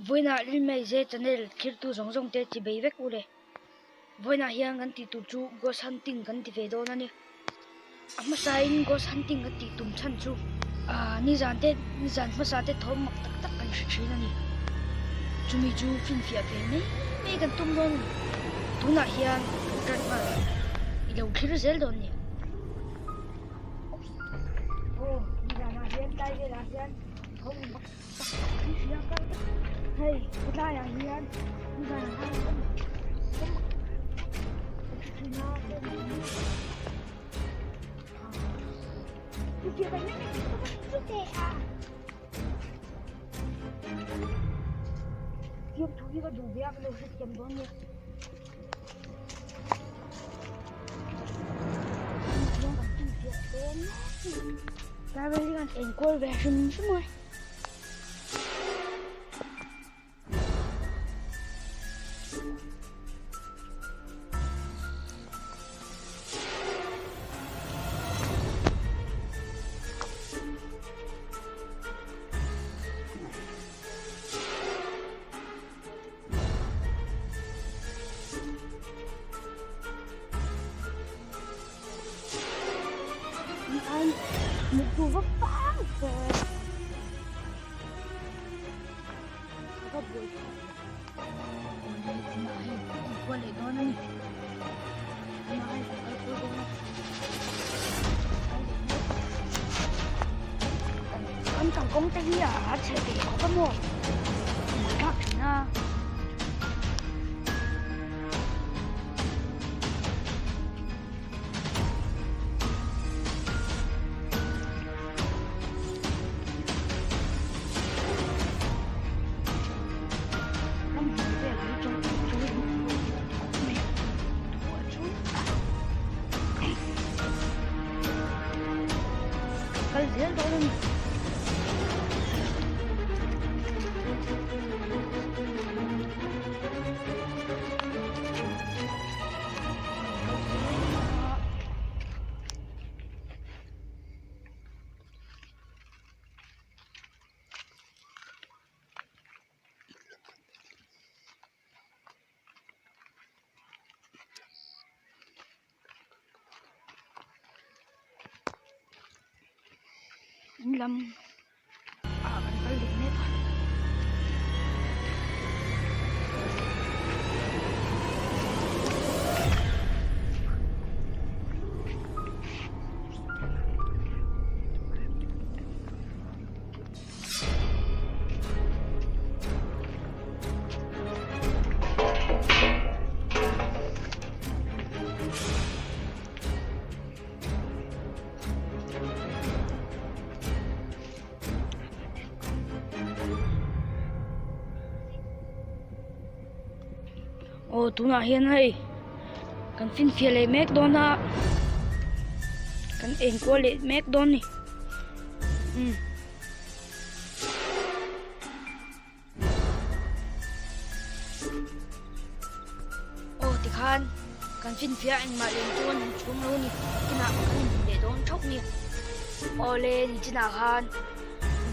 Voi na lil mai je channel khir tu zong zong te chi bei vek ule voi na hiang an ti tu chu ghost hunting kan ti ve do na ni ama sain ghost hunting ka ti tum chan chu ni zan ma sa te thom mak tak tak kan shi na ni chumi chu fin fia ve me kan tum don tu na hiang kan ma I lo khir zel don ni ni zan na hiang tai ge la hiang thom mak tak kan shi ya kan hey kita yang hian ni zan na hiang Dia banyak kita Dia tu juga dua kalau sekian banyak. Saya beli kan encore version semua. Anh một dù vấp phá rồi có buổi qua lại đó này anh thằng công ty sẽ để có cái một khác nha Kalian tolong Lâm mình phải liền hết thôi. Tu na hian hay kan fin fia le mek don na kan en ko le mek don ni ti khan kan fin fia en ma len ton chum lo ni tina kan le don thok ni le ni tina khan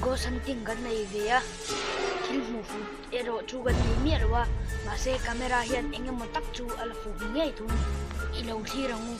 go hunting kan nei ve a thil mu fu ero chu kan nei mi arwa mà xe camera hiện anh em một tắc chú là phụ nghe thôi, ý lâu thi rằng